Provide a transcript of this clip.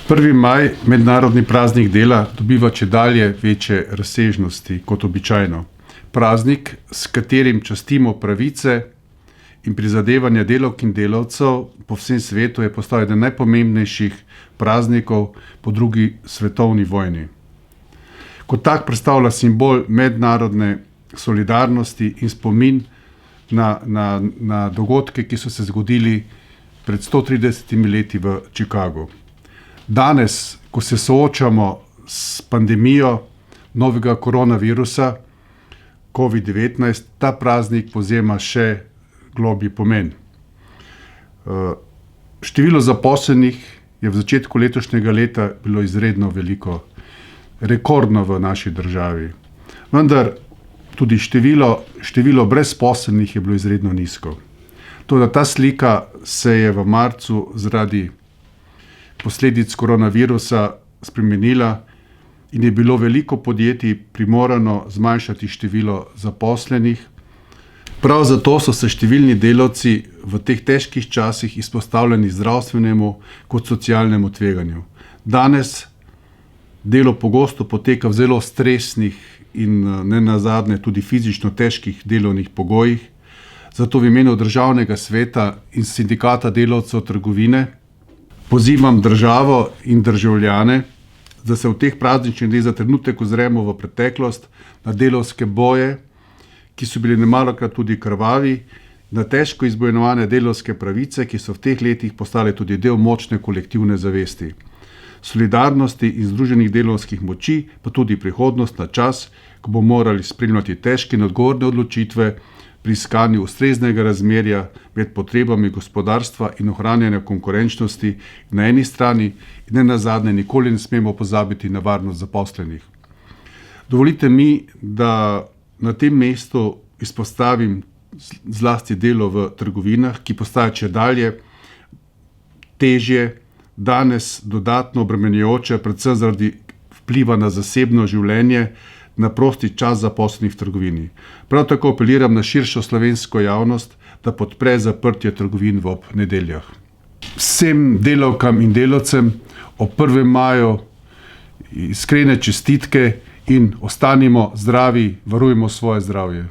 1. maj, mednarodni praznik dela, dobiva čedalje večje razsežnosti kot običajno. Praznik, s katerim častimo pravice in prizadevanja delavk in delavcev po vsem svetu, je postal eden najpomembnejših praznikov po drugi svetovni vojni. Kot tak predstavlja simbol mednarodne solidarnosti in spomin na dogodke, ki so se zgodili pred 130 leti v Chicagu. Danes, ko se soočamo s pandemijo novega koronavirusa COVID-19, ta praznik povzema še globlji pomen. Število zaposlenih je v začetku letošnjega leta bilo izredno veliko, rekordno v naši državi. Vendar tudi število brezposelnih je bilo izredno nizko. Toda ta slika se je v marcu zaradi posledic koronavirusa spremenila in je bilo veliko podjetij primorano zmanjšati število zaposlenih. Prav zato so se številni delavci v teh težkih časih izpostavljeni zdravstvenemu kot socialnemu tveganju. Danes delo pogosto poteka v zelo stresnih in nenazadnje tudi fizično težkih delovnih pogojih. Zato v imenu Državnega sveta in Sindikata delavcev trgovine pozivam državo in državljane, da se v teh prazničnih dneh za trenutek ozremo v preteklost, na delavske boje, ki so bili nemalokrat tudi krvavi, na težko izbojevane delavske pravice, ki so v teh letih postale tudi del močne kolektivne zavesti. Solidarnosti in združenih delavskih moči, pa tudi prihodnost na čas, ko bomo morali spremljati težke in odgovorne odločitve pri iskanju ustreznega razmerja med potrebami gospodarstva in ohranjanja konkurenčnosti na eni strani in nenazadnje nikoli ne smemo pozabiti na varnost zaposlenih. Dovolite mi, da na tem mestu izpostavim zlasti delo v trgovinah, ki postaja čedalje težje, danes dodatno obremenjujoče, predvsem zaradi vpliva na zasebno življenje, na prosti čas zaposlenih v trgovini. Prav tako apeliram na širšo slovensko javnost, da podpre zaprtje trgovin ob nedeljah. Vsem delavkam in delavcem ob 1. maju iskrene čestitke in ostanimo zdravi, varujmo svoje zdravje.